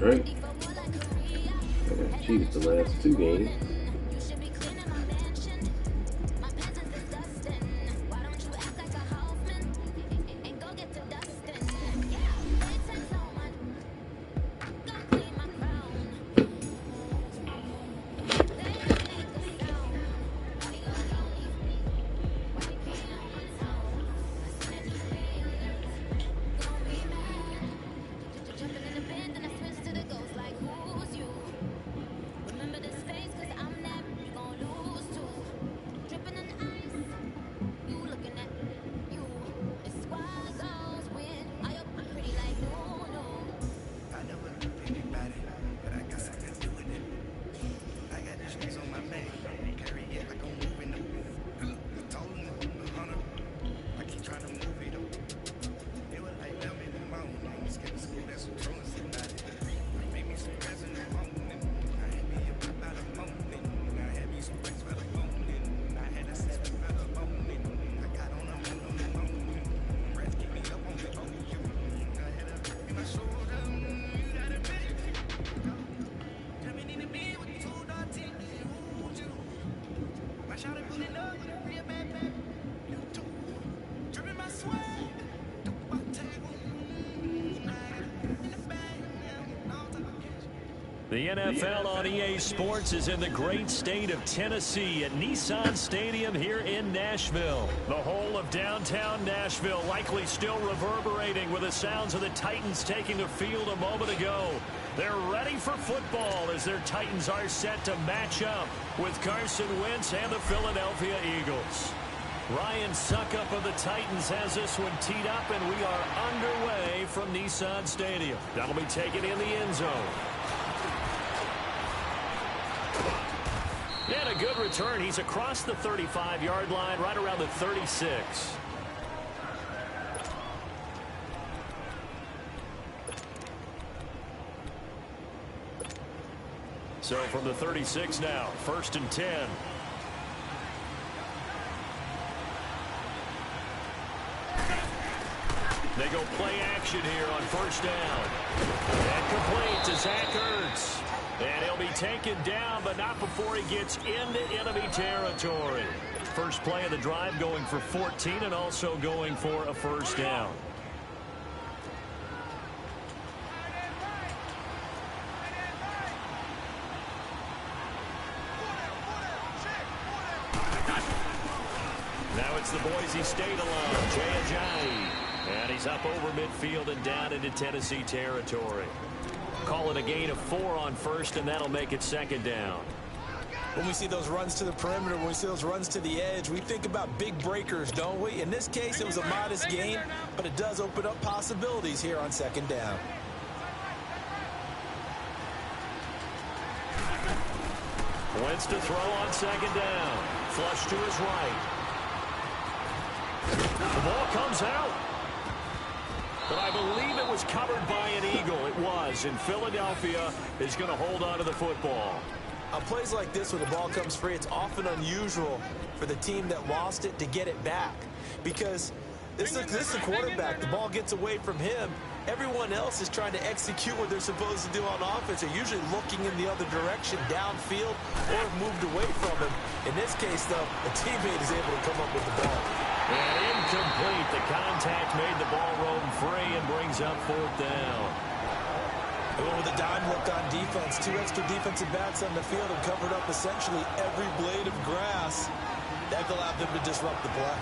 Alright. I got Chiefs the last two games. The NFL on EA Sports is in the great state of Tennessee at Nissan Stadium here in Nashville. The whole of downtown Nashville likely still reverberating with the sounds of the Titans taking the field a moment ago. They're ready for football as their Titans are set to match up with Carson Wentz and the Philadelphia Eagles. Ryan Suckup of the Titans has this one teed up, and we are underway from Nissan Stadium. That'll be taken in the end zone. And a good return. He's across the 35-yard line, right around the 36. So from the 36 now, 1st and 10. They go play action here on 1st down. And complete to Zach Ertz. And he'll be taken down, but not before he gets into enemy territory. First play of the drive going for 14 and also going for a 1st down. Now it's the Boise State alum, Jay Ajayi. And he's up over midfield and down into Tennessee territory. Call it a gain of 4 on 1st, and that'll make it 2nd down. When we see those runs to the perimeter, when we see those runs to the edge, we think about big breakers, don't we? In this case, it was a modest gain, but it does open up possibilities here on 2nd down. Wentz to throw on 2nd down. Flush to his right. The ball comes out. But I believe it was covered by an Eagle. It was, and Philadelphia is going to hold on to the football. On plays like this, when the ball comes free, it's often unusual for the team that lost it to get it back. Because this is a quarterback. The ball gets away from him. Everyone else is trying to execute what they're supposed to do on offense. They're usually looking in the other direction, downfield, or have moved away from him. In this case, though, a teammate is able to come up with the ball. And incomplete. The contact made the ball roam free and brings up 4th down. With a dime look on defense, 2 extra defensive backs on the field and covered up essentially every blade of grass. That allowed them to disrupt the play.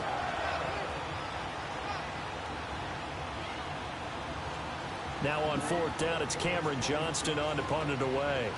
Now on 4th down, it's Cameron Johnston on to punt it away.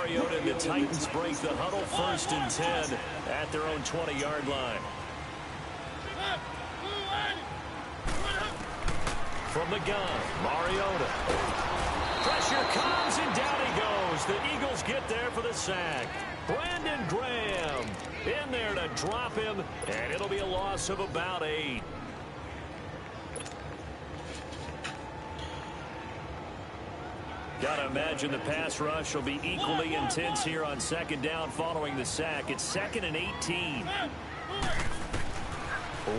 Mariota and the Titans break the huddle, 1st and 10 at their own 20-yard line. From the gun, Mariota. Pressure comes, and down he goes. The Eagles get there for the sack. Brandon Graham in there to drop him, and it'll be a loss of about 8. Gotta imagine the pass rush will be equally intense here on second down following the sack. It's 2nd and 18.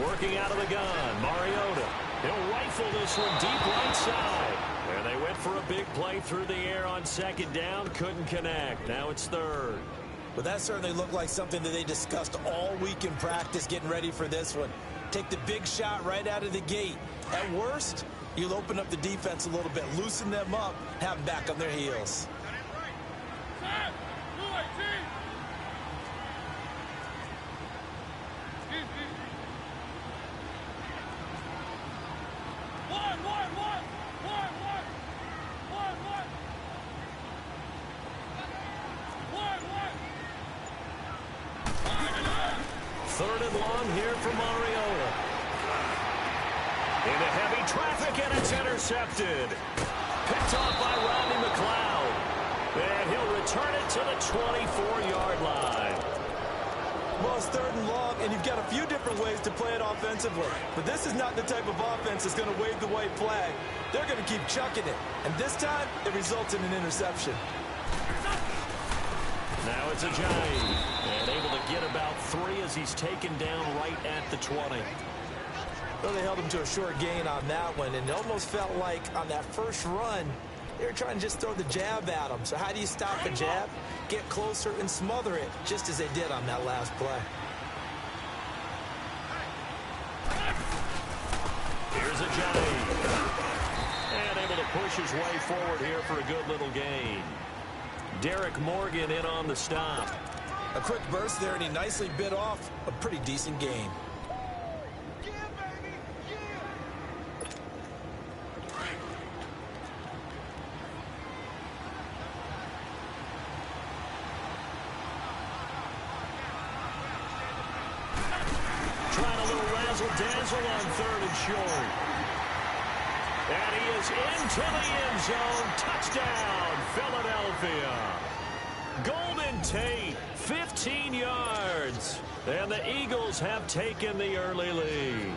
Working out of the gun, Mariota. He'll rifle this one deep right side. And they went for a big play through the air on second down. Couldn't connect. Now it's 3rd. Well, that certainly looked like something that they discussed all week in practice getting ready for this one. Take the big shot right out of the gate. At worst, you'll open up the defense a little bit, loosen them up, have them back on their heels. Third and long here for Mariota. Into heavy traffic, and it's intercepted. Picked off by Rodney McLeod. And he'll return it to the 24-yard line. Well, it's 3rd and long, and you've got a few different ways to play it offensively. But this is not the type of offense that's going to wave the white flag. They're going to keep chucking it. And this time, it results in an interception. Now it's Ajayi, and able to get about 3 as he's taken down right at the 20. Well, they held him to a short gain on that one, and it almost felt like on that first run, they were trying to just throw the jab at him. So how do you stop a jab? Get closer and smother it, just as they did on that last play. Here's Ajayi, and able to push his way forward here for a good little gain. Derek Morgan in on the stop. A quick burst there, and he nicely bit off a pretty decent gain. Trying a little razzle-dazzle on 3rd and short. And he is into the end zone. Touchdown, Philadelphia. Golden Tate, 15 yards. And the Eagles have taken the early lead.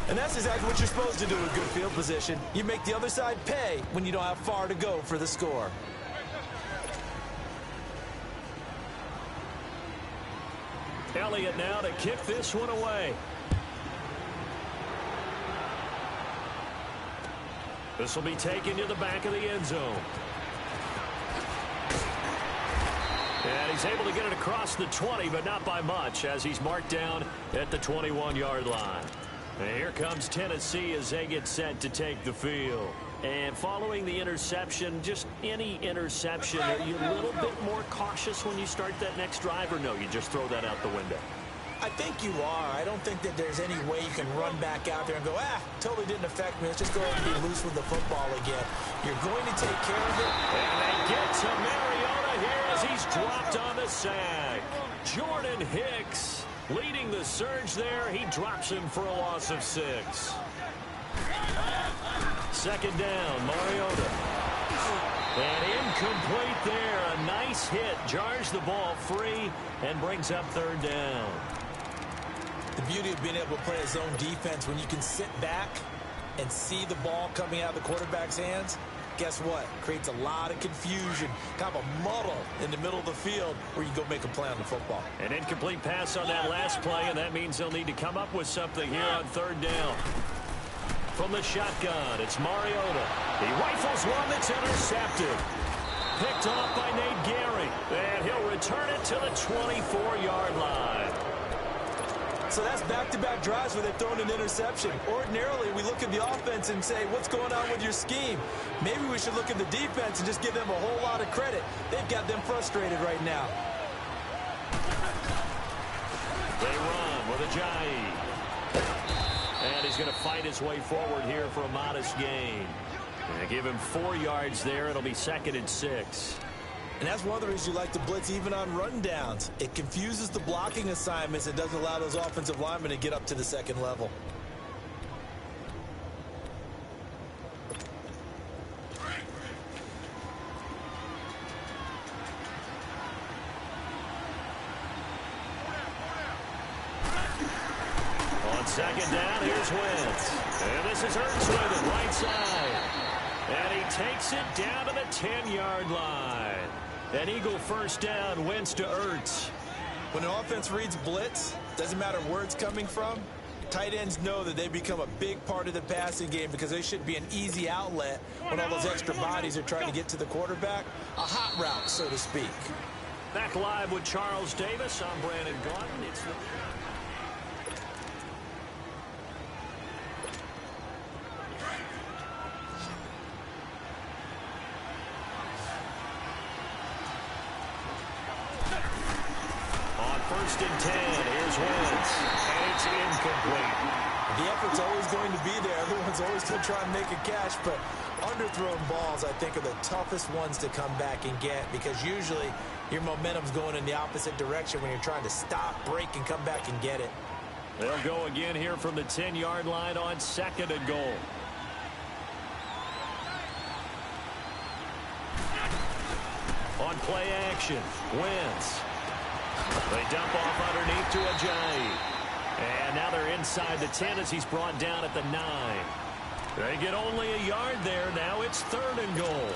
And that's exactly what you're supposed to do with good field position. You make the other side pay when you don't have far to go for the score. Elliott now to kick this one away. This will be taken to the back of the end zone. And he's able to get it across the 20, but not by much, as he's marked down at the 21-yard line. And here comes Tennessee as they get set to take the field. And following the interception, just any interception, are you a little bit more cautious when you start that next drive, or no, you just throw that out the window? I think you are. I don't think that there's any way you can run back out there and go, totally didn't affect me. Let's just go ahead and be loose with the football again. You're going to take care of it. And they get to Mariota here as he's dropped on the sack. Jordan Hicks leading the surge there. He drops him for a loss of 6. Second down, Mariota. And incomplete there. A nice hit. Jars the ball free and brings up 3rd down. The beauty of being able to play a zone defense when you can sit back and see the ball coming out of the quarterback's hands, guess what? Creates a lot of confusion, kind of a muddle in the middle of the field where you go make a play on the football. An incomplete pass on that last play, and that means they'll need to come up with something here on 3rd down. From the shotgun, it's Mariota. He rifles one that's intercepted. Picked off by Nate Gehring, and he'll return it to the 24-yard line. So that's back-to-back drives where they've thrown an interception. Ordinarily, we look at the offense and say, what's going on with your scheme? Maybe we should look at the defense and just give them a whole lot of credit. They've got them frustrated right now. They run with Ajayi. And he's going to fight his way forward here for a modest gain. And give him 4 yards there. It'll be 2nd and 6. And that's one of the reasons you like to blitz even on rundowns. It confuses the blocking assignments and doesn't allow those offensive linemen to get up to the second level. On second down, here's Wentz. And this is Ertz with it, right side. And he takes it down to the 10-yard line. An Eagle first down, Wentz to Ertz. When an offense reads blitz, doesn't matter where it's coming from, tight ends know that they become a big part of the passing game because they should be an easy outlet when all those extra bodies are trying to get to the quarterback. A hot route, so to speak. Back live with Charles Davis. I'm Brandon Gaudin. It's the... On 1st and 10, here's Wentz. And it's incomplete. The effort's always going to be there. Everyone's always going to try and make a catch, but underthrown balls, I think, are the toughest ones to come back and get because usually your momentum's going in the opposite direction when you're trying to stop, break, and come back and get it. They'll go again here from the 10-yard line on 2nd and goal. On play action, Wentz. They dump off underneath to Ajayi. And now they're inside the 10 as he's brought down at the 9. They get only a yard there. Now it's 3rd and goal.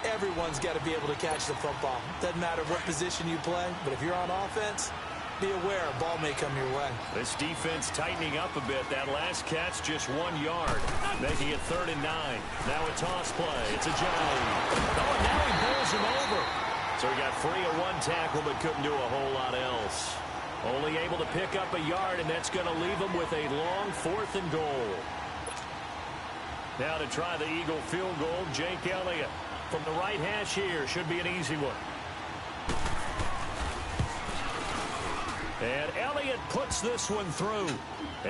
Everyone's got to be able to catch the football. Doesn't matter what position you play, but if you're on offense, be aware a ball may come your way. This defense tightening up a bit. That last catch just 1 yard, making it 3rd and 9. Now a toss play. It's Ajayi. Oh, and now he bowls him over. So he got free of 1 tackle but couldn't do a whole lot else. Only able to pick up a yard, and that's going to leave him with a long 4th and goal. Now to try the Eagle field goal, Jake Elliott. From the right hash here, should be an easy one. And Elliott puts this one through.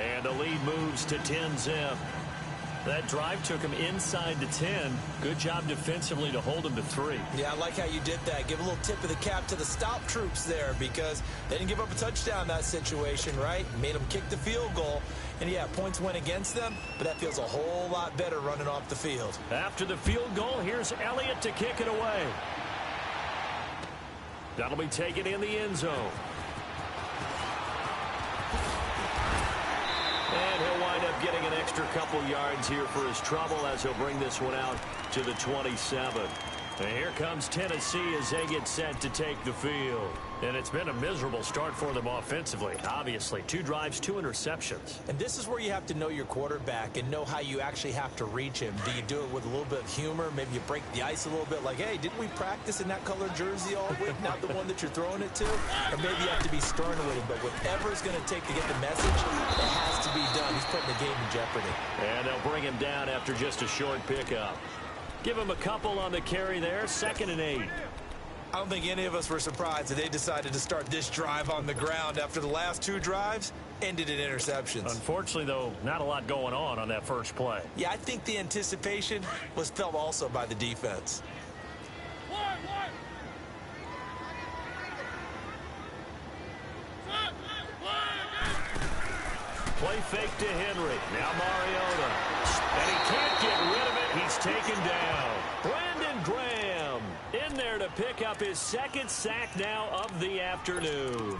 And the lead moves to 10-zip. That drive took him inside the 10. Good job defensively to hold him to 3. Yeah, I like how you did that. Give a little tip of the cap to the stop troops there because they didn't give up a touchdown in that situation, right? Made them kick the field goal. And, yeah, points went against them, but that feels a whole lot better running off the field. After the field goal, here's Elliott to kick it away. That'll be taken in the end zone. And he'll wind up getting an extra couple yards here for his trouble as he'll bring this one out to the 27. And here comes Tennessee as they get set to take the field. And it's been a miserable start for them offensively. Obviously, 2 drives, 2 interceptions. And this is where you have to know your quarterback and know how you actually have to reach him. Do you do it with a little bit of humor? Maybe you break the ice a little bit like, hey, didn't we practice in that colored jersey all week? Not the one that you're throwing it to? Or maybe you have to be stern with him. But whatever it's going to take to get the message, it has to be done. He's putting the game in jeopardy. And they'll bring him down after just a short pickup. Give him a couple on the carry there, 2nd and 8. I don't think any of us were surprised that they decided to start this drive on the ground after the last 2 drives ended in interceptions. Unfortunately, though, not a lot going on that first play. Yeah, I think the anticipation was felt also by the defense. Play fake to Henry. Now Mariota. And he can't get rid of it. He's taken down. Brandon Graham in there to pick up his 2nd sack now of the afternoon.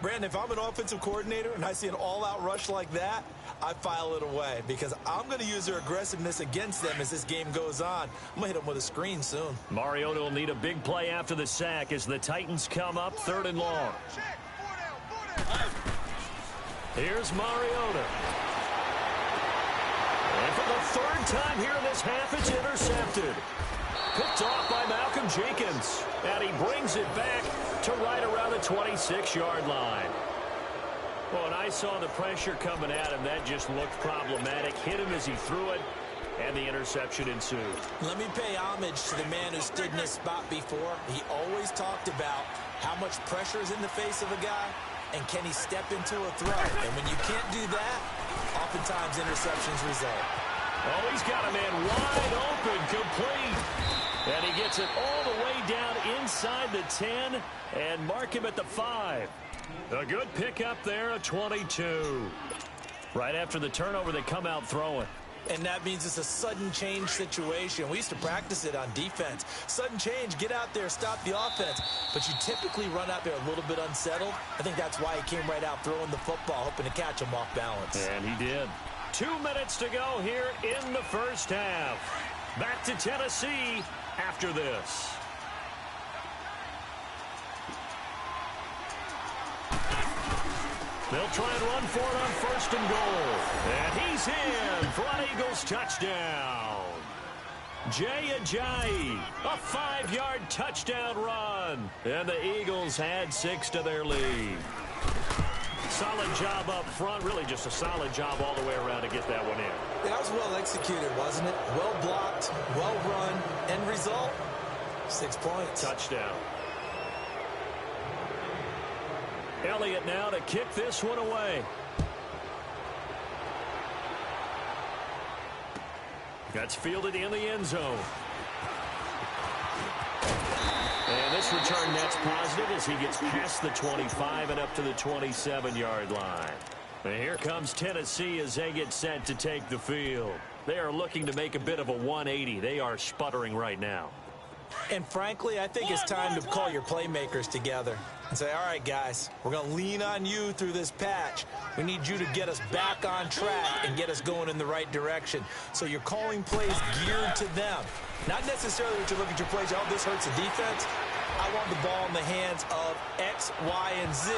Brandon, if I'm an offensive coordinator and I see an all-out rush like that, I file it away because I'm going to use their aggressiveness against them as this game goes on. I'm going to hit them with a screen soon. Mariota will need a big play after the sack as the Titans come up 3rd and long. Here's Mariota. And for the 3rd time here in this half, it's intercepted. Picked off by Malcolm Jenkins. And he brings it back to right around the 26-yard line. Well, and I saw the pressure coming at him. That just looked problematic. Hit him as he threw it, and the interception ensued. Let me pay homage to the man who stood in this spot before. He always talked about how much pressure is in the face of a guy, and can he step into a throw? And when you can't do that, oftentimes interceptions result. Oh, he's got a man wide open, complete. And he gets it all the way down inside the 10 and mark him at the 5. A good pickup there, a 22. Right after the turnover, they come out throwing. And that means it's a sudden change situation. We used to practice it on defense. Sudden change, get out there, stop the offense. But you typically run out there a little bit unsettled. I think that's why he came right out throwing the football, hoping to catch him off balance. And he did. 2 minutes to go here in the first half. Back to Tennessee after this. They'll try and run for it on 1st and goal. And he's in for an Eagles touchdown. Jay Ajayi, a 5-yard touchdown run. And the Eagles add 6 to their lead. Solid job up front. Really just a solid job all the way around to get that one in. That was well executed, wasn't it? Well blocked, well run. End result, 6 points. Touchdown. Elliott now to kick this one away. That's fielded in the end zone. And this return net's positive as he gets past the 25 and up to the 27-yard line. And here comes Tennessee as they get set to take the field. They are looking to make a bit of a 180. They are sputtering right now. And frankly, I think it's time to call your playmakers together and say, all right, guys, we're going to lean on you through this patch. We need you to get us back on track and get us going in the right direction. So you're calling plays geared to them. Not necessarily that you look at your plays, oh, this hurts the defense. I want the ball in the hands of X, Y, and Z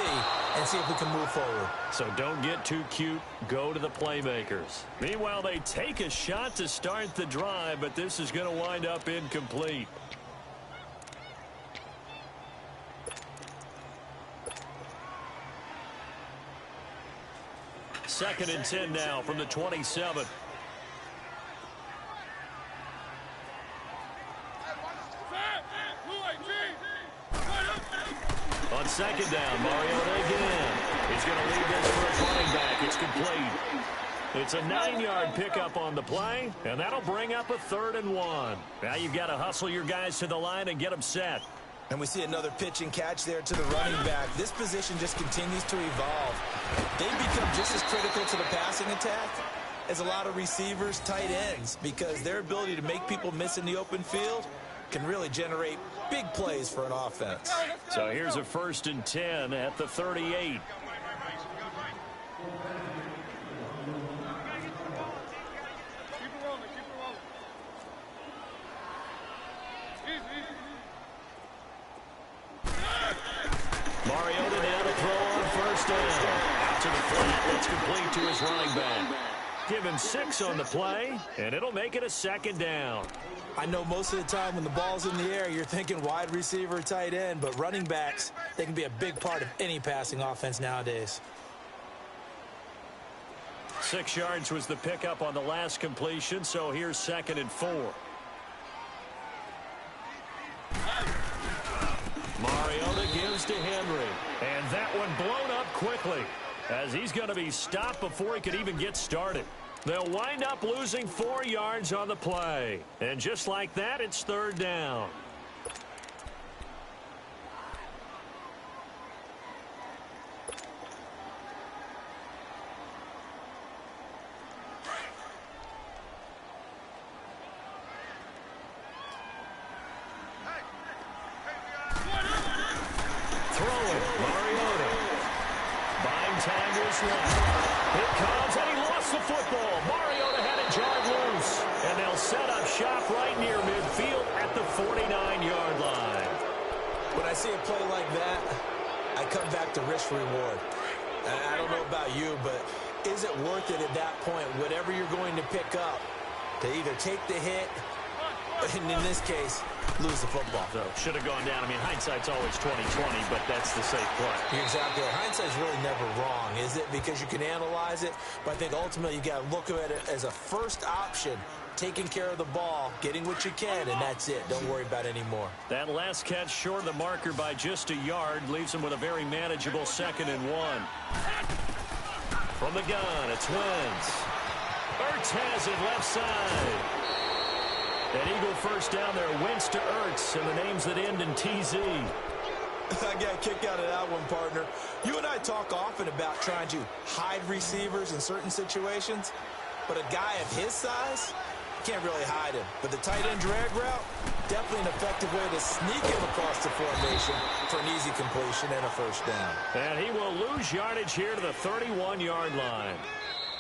and see if we can move forward. So don't get too cute. Go to the playmakers. Meanwhile, they take a shot to start the drive, but this is going to wind up incomplete. Second and 10 now from the 27. On second down, Mariota again. He's going to lead this for a running back. It's complete. It's a 9-yard pickup on the play, and that'll bring up a 3rd and 1. Now you've got to hustle your guys to the line and get them set. And we see another pitch and catch there to the running back. This position just continues to evolve. They become just as critical to the passing attack as a lot of receivers, tight ends, because their ability to make people miss in the open field can really generate big plays for an offense. So here's a 1st and 10 at the 38. Mariota now to throw on 1st down. Out to the flat. That's complete to his running back. Give him 6 on the play, and it'll make it a 2nd down. I know most of the time when the ball's in the air, you're thinking wide receiver, tight end, but running backs, they can be a big part of any passing offense nowadays. 6 yards was the pickup on the last completion, so here's 2nd and 4. Mariota gives to Henry, and that one blown up quickly as he's going to be stopped before he could even get started. They'll wind up losing 4 yards on the play, and just like that, it's 3rd down. It comes, and he lost the football. Mariota had it jarred loose, and they'll set up shop right near midfield at the 49-yard line. When I see a play like that, I come back to risk reward. I don't know about you, but is it worth it at that point, whatever you're going to pick up, to either take the hit, and in this case, lose the football? So should have gone down. I mean, hindsight's always 20/20, but that's the safe play. You're exactly right. Hindsight's really never wrong, is it? Because you can analyze it, but I think ultimately you got to look at it as a first option, taking care of the ball, getting what you can, and that's it. Don't worry about it anymore. That last catch short of the marker by just a yard leaves him with a very manageable 2nd and 1. From the gun, it's Wentz. Ertz has it left side. An Eagle first down there, Wentz to Ertz, and the names that end in TZ. I got a kick out of that one, partner. You and I talk often about trying to hide receivers in certain situations. but a guy of his size, can't really hide him. But the tight end drag route, definitely an effective way to sneak him across the formation for an easy completion and a first down. And he will lose yardage here to the 31-yard line.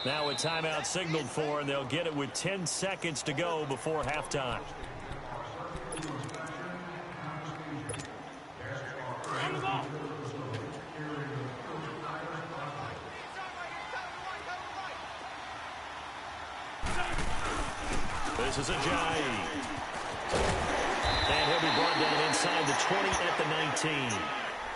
Now a timeout signaled for, and they'll get it with 10 seconds to go before halftime. This is a Ajayi. And he'll be brought down inside the 20 at the 19.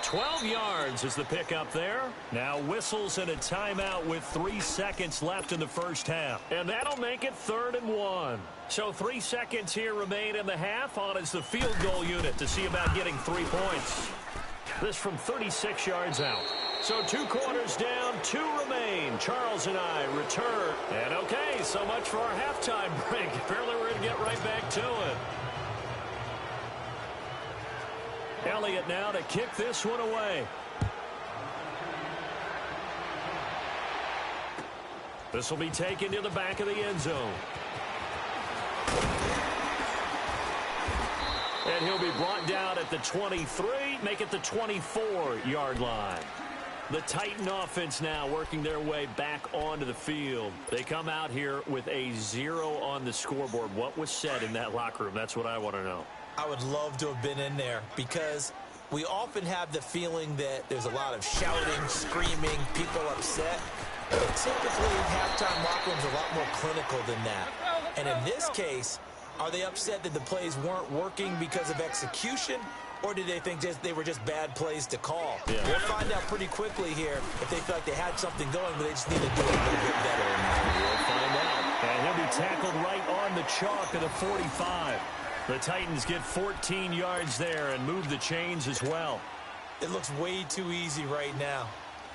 12 yards is the pickup there. Now whistles and a timeout with 3 seconds left in the first half. And that'll make it 3rd and 1. So 3 seconds here remain in the half. On is the field goal unit to see about getting 3 points. This from 36 yards out. So 2 quarters down, 2 remain. Charles and I return. And okay, so much for our halftime break. Apparently we're going to get right back to it. Elliott now to kick this one away. This will be taken to the back of the end zone. And he'll be brought down at the 23, make it the 24-yard line. The Titan offense now working their way back onto the field. They come out here with a 0 on the scoreboard. What was said in that locker room? That's what I want to know. I would love to have been in there because we often have the feeling that there's a lot of shouting, screaming, people upset. But typically, halftime locker rooms are a lot more clinical than that. And in this case, are they upset that the plays weren't working because of execution? Or did they think they were just bad plays to call? Yeah. We'll find out pretty quickly here if they feel like they had something going, but they just need to do it a little bit better. We'll find out. And he'll be tackled right on the chalk at the 45. The Titans get 14 yards there and move the chains as well. It looks way too easy right now.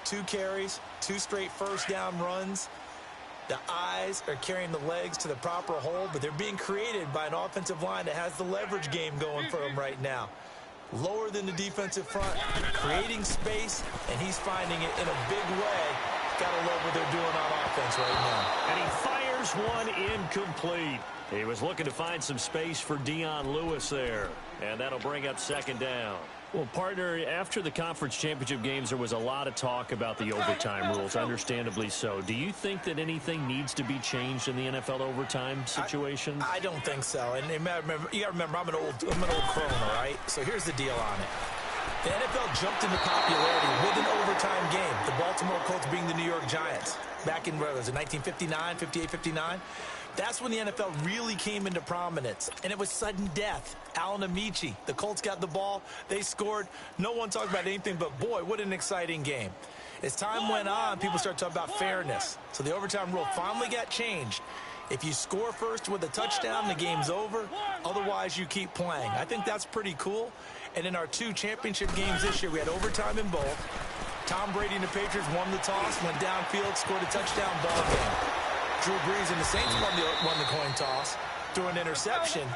2 carries, 2 straight first down runs. The eyes are carrying the legs to the proper hole, but they're being created by an offensive line that has the leverage game going for them right now. Lower than the defensive front, creating space, and he's finding it in a big way. Gotta love what they're doing on offense right now. And he fires one incomplete. He was looking to find some space for Dion Lewis there. And that'll bring up 2nd down. Well, partner, after the conference championship games, there was a lot of talk about the overtime rules, understandably so. Do you think that anything needs to be changed in the NFL overtime situation? I don't think so. And you got to remember, I'm an old crone, all right? So here's the deal on it. The NFL jumped into popularity with an overtime game. The Baltimore Colts being the New York Giants. Back in, what was it, 1959, 58, 59? That's when the NFL really came into prominence, and it was sudden death. Alan Amici, the Colts got the ball, they scored. No one talked about anything but, boy, what an exciting game. As time went on, people started talking about fairness. So the overtime rule finally got changed. If you score first with a touchdown, the game's over. Otherwise, you keep playing. I think that's pretty cool. And in our 2 championship games this year, we had overtime in both. Tom Brady and the Patriots won the toss, went downfield, scored a touchdown, ball game. Drew Brees and the Saints won the coin toss. Threw an interception.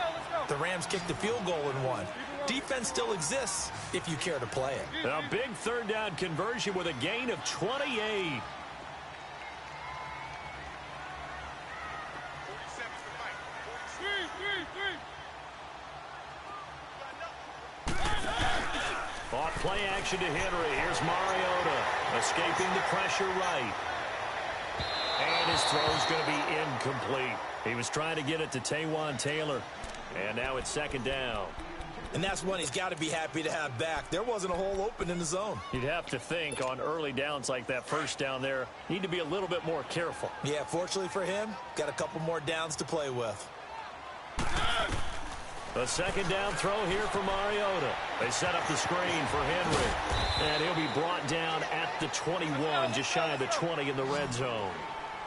The Rams kicked the field goal and won. Defense still exists if you care to play it. A big 3rd down conversion with a gain of 28. Off play action to Henry. Here's Mariota escaping the pressure right. And his throw's going to be incomplete. He was trying to get it to Taywan Taylor. And now it's 2nd down. And that's one he's got to be happy to have back. There wasn't a hole open in the zone. You'd have to think on early downs like that first down there, need to be a little bit more careful. Yeah, fortunately for him, got a couple more downs to play with. A 2nd down throw here for Mariota. They set up the screen for Henry. And he'll be brought down at the 21, just shy of the 20 in the red zone.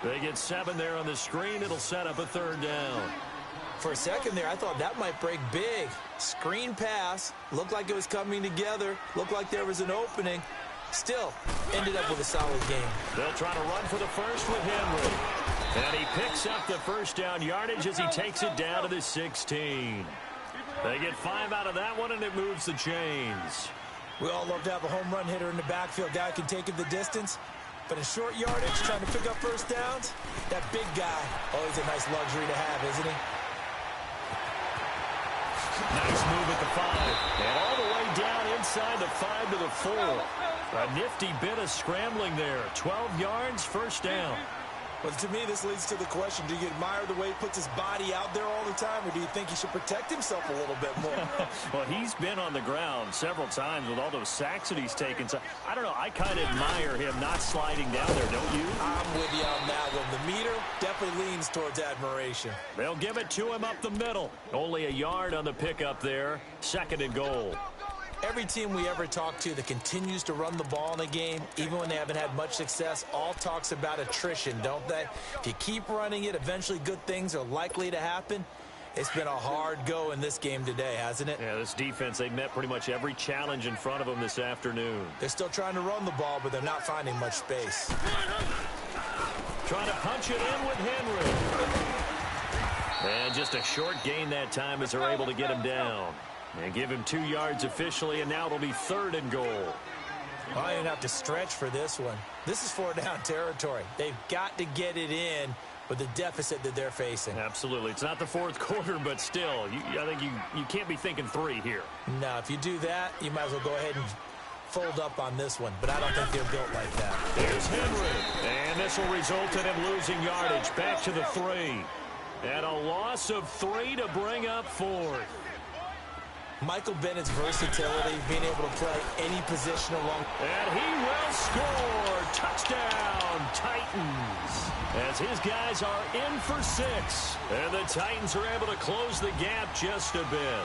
They get 7 there on the screen. It'll set up a 3rd down. For a second there, I thought that might break big. Screen pass. Looked like it was coming together. Looked like there was an opening. Still, ended up with a solid game. They'll try to run for the first with Henry. And he picks up the first down yardage as he takes it down to the 16. They get 5 out of that one, and it moves the chains. We all love to have a home run hitter in the backfield. Guy can take it the distance. But in short yardage, trying to pick up first downs, that big guy, always a nice luxury to have, isn't he? Nice move at the 5. And all the way down inside the 5 to the 4. A nifty bit of scrambling there. 12 yards, first down. Well, to me, this leads to the question, do you admire the way he puts his body out there all the time, or do you think he should protect himself a little bit more? Well, he's been on the ground several times with all those sacks that he's taken. So, I don't know, I kind of admire him not sliding down there, don't you? I'm with you on that one. The meter definitely leans towards admiration. They'll give it to him up the middle. Only a yard on the pickup there. 2nd and goal. Every team we ever talk to that continues to run the ball in a game, even when they haven't had much success, all talks about attrition, don't they? If you keep running it, eventually good things are likely to happen. It's been a hard go in this game today, hasn't it? Yeah, this defense, they met pretty much every challenge in front of them this afternoon. They're still trying to run the ball, but they're not finding much space. Trying to punch it in with Henry. And just a short gain that time as they're able to get him down. And give him 2 yards officially, and now it'll be 3rd and goal. Well, you don't have to stretch for this one. This is 4-down territory. They've got to get it in with the deficit that they're facing. Absolutely. It's not the 4th quarter, but still, I think you can't be thinking 3 here. No, if you do that, you might as well go ahead and fold up on this one, but I don't think they're built like that. Here's Henry, and this will result in him losing yardage. Back to the 3. And a loss of 3 to bring up 4th. Michael Bennett's versatility, being able to play any position along. And he will score. Touchdown, Titans. As his guys are in for 6. And the Titans are able to close the gap just a bit.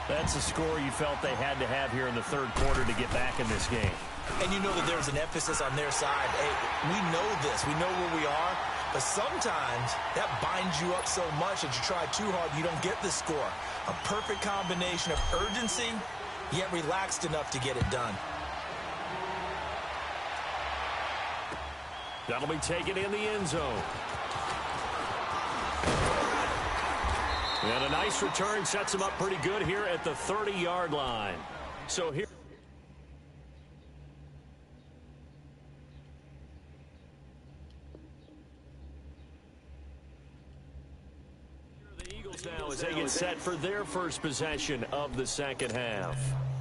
That's a score you felt they had to have here in the 3rd quarter to get back in this game. And you know that there's an emphasis on their side. Hey, we know this. We know where we are. But sometimes that binds you up so much that you try too hard, you don't get the score. A perfect combination of urgency, yet relaxed enough to get it done. That'll be taken in the end zone. And a nice return sets him up pretty good here at the 30-yard line. So here. Now as they get set for their first possession of the 2nd half.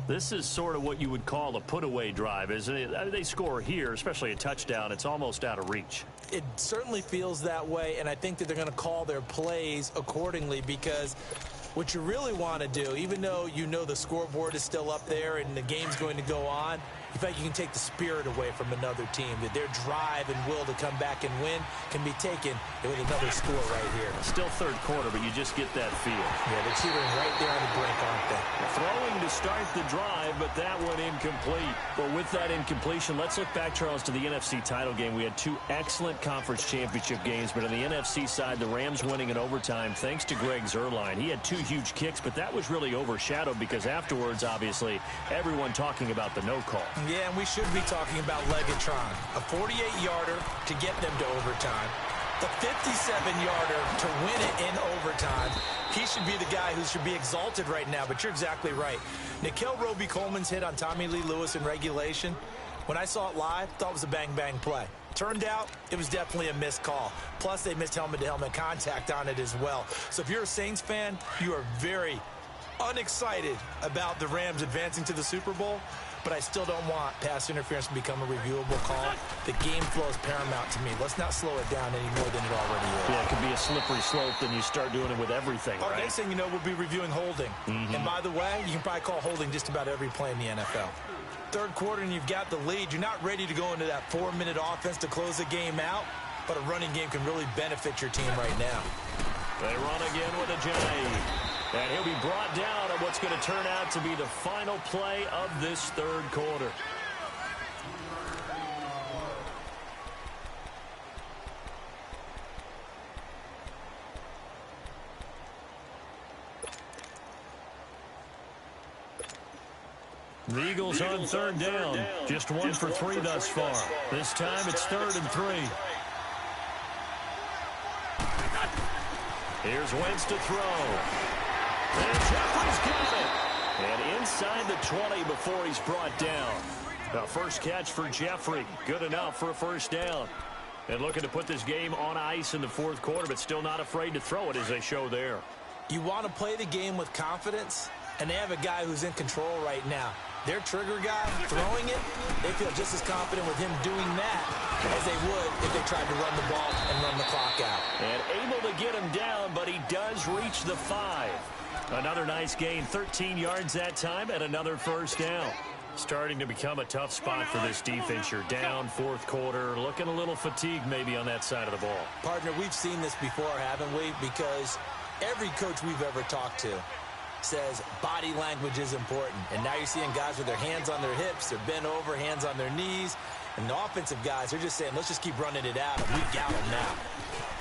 This is sort of what you would call a put-away drive, isn't it? I mean, they score here, especially a touchdown. It's almost out of reach. It certainly feels that way, and I think that they're going to call their plays accordingly because what you really want to do, even though you know the scoreboard is still up there and the game's going to go on, you think you can take the spirit away from another team, that their drive and will to come back and win can be taken with another score right here. Still 3rd quarter, but you just get that feel. Yeah, they're teetering right there on the brink, aren't they? Throwing to start the drive, but that one incomplete. Well, with that incompletion, let's look back, Charles, to the NFC title game. We had 2 excellent conference championship games, but on the NFC side, the Rams winning in overtime thanks to Greg Zuerlein. He had 2 huge kicks, but that was really overshadowed because afterwards, obviously, everyone talking about the no call. Yeah, and we should be talking about Legatron. A 48-yarder to get them to overtime. The 57-yarder to win it in overtime. He should be the guy who should be exalted right now, but you're exactly right. Nikel Roby-Coleman's hit on Tommy Lee Lewis in regulation, when I saw it live, thought it was a bang-bang play. Turned out, it was definitely a missed call. Plus, they missed helmet-to-helmet contact on it as well. So if you're a Saints fan, you are very unexcited about the Rams advancing to the Super Bowl. But I still don't want pass interference to become a reviewable call. The game flow is paramount to me. Let's not slow it down any more than it already is. Yeah, it could be a slippery slope, then you start doing it with everything, right? Next thing you know, we'll be reviewing holding. And by the way, you can probably call holding just about every play in the NFL. 3rd quarter and you've got the lead. You're not ready to go into that 4-minute offense to close the game out, but a running game can really benefit your team right now. They run again with a J. And he'll be brought down on what's going to turn out to be the final play of this 3rd quarter. The Eagles on 3rd down. Just 1 for 3 thus far. This time it's 3rd and 3. Here's Wentz to throw. And Jeffrey's got it. And inside the 20 before he's brought down. The first catch for Jeffrey. Good enough for a first down. And looking to put this game on ice in the fourth quarter, but still not afraid to throw it as they show there. You want to play the game with confidence, and they have a guy who's in control right now. Their trigger guy throwing it, they feel just as confident with him doing that as they would if they tried to run the ball and run the clock out. And able to get him down, but he does reach the 5. Another nice gain, 13 yards that time, and another first down. Starting to become a tough spot for this defense. You're down fourth quarter, looking a little fatigued maybe on that side of the ball. Partner, we've seen this before, haven't we? Because every coach we've ever talked to says body language is important. And now you're seeing guys with their hands on their hips, they're bent over, hands on their knees. And the offensive guys, they're just saying, let's just keep running it out, and we got them now.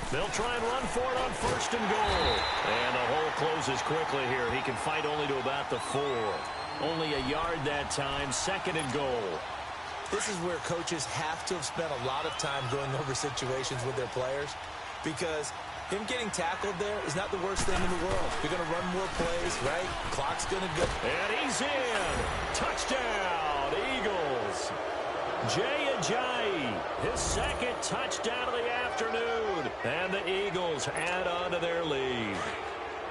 They'll try and run for it on first and goal. And the hole closes quickly here. He can fight only to about the 4. Only a yard that time, second and goal. This is where coaches have to have spent a lot of time going over situations with their players, because him getting tackled there is not the worst thing in the world. You're going to run more plays, right? Clock's going to go. And he's in. Touchdown, Eagles. Jay Ajayi, his second touchdown of the afternoon. And the Eagles add on to their lead.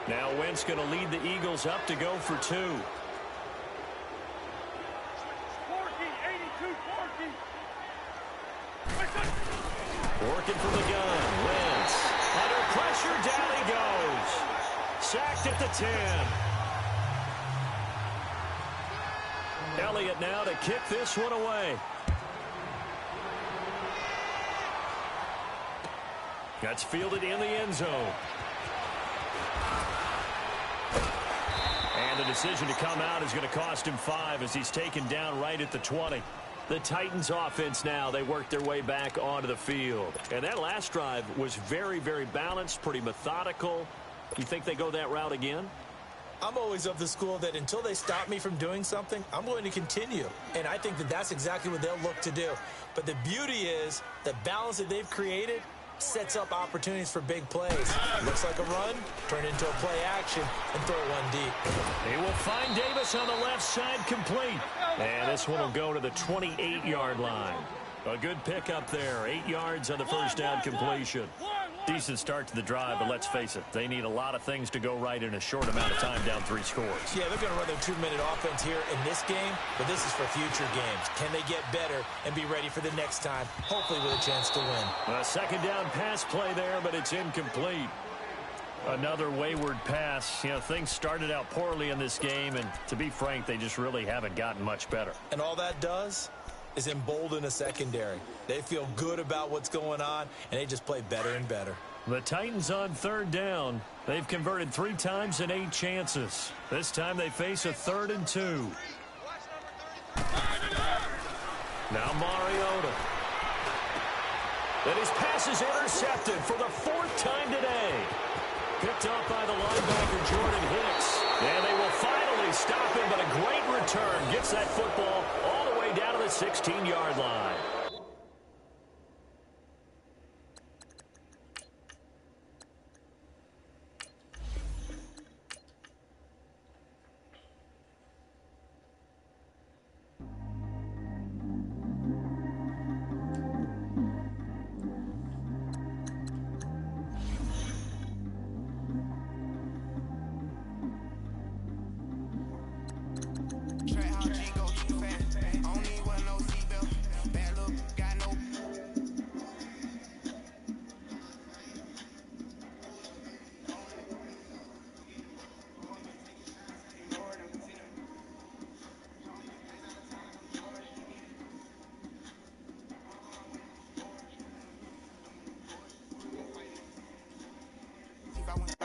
Now Wentz going to lead the Eagles up to go for 2. Working from the gun. Wentz. Under pressure, down he goes. Sacked at the 10. Elliott now to kick this one away. That's fielded in the end zone. And the decision to come out is going to cost him 5 as he's taken down right at the 20. The Titans offense now, they work their way back onto the field. And that last drive was very, very balanced, pretty methodical. You think they go that route again? I'm always of the school that until they stop me from doing something, I'm going to continue. And I think that that's exactly what they'll look to do. But the beauty is the balance that they've created sets up opportunities for big plays. Looks like a run, turn into a play action, and throw one deep. He will find Davis on the left side, complete. And this one will go to the 28-yard line. A good pickup there, 8 yards on the first down completion. Decent start to the drive, but let's face it, they need a lot of things to go right in a short amount of time, down 3 scores. Yeah, they're going to run their 2-minute offense here in this game, but this is for future games. Can they get better and be ready for the next time, hopefully with a chance to win? A second down pass play there, but it's incomplete. Another wayward pass. You know, things started out poorly in this game, and to be frank, they just really haven't gotten much better. And all that does is embolden a secondary. They feel good about what's going on, and they just play better and better. The Titans on third down. They've converted 3 times in 8 chances. This time they face a 3rd and 2. Now Mariota. And his pass is intercepted for the 4th time today. Picked up by the linebacker Jordan Hicks. And they will finally stop him, but a great return gets that football all the way down to the 16-yard line. I went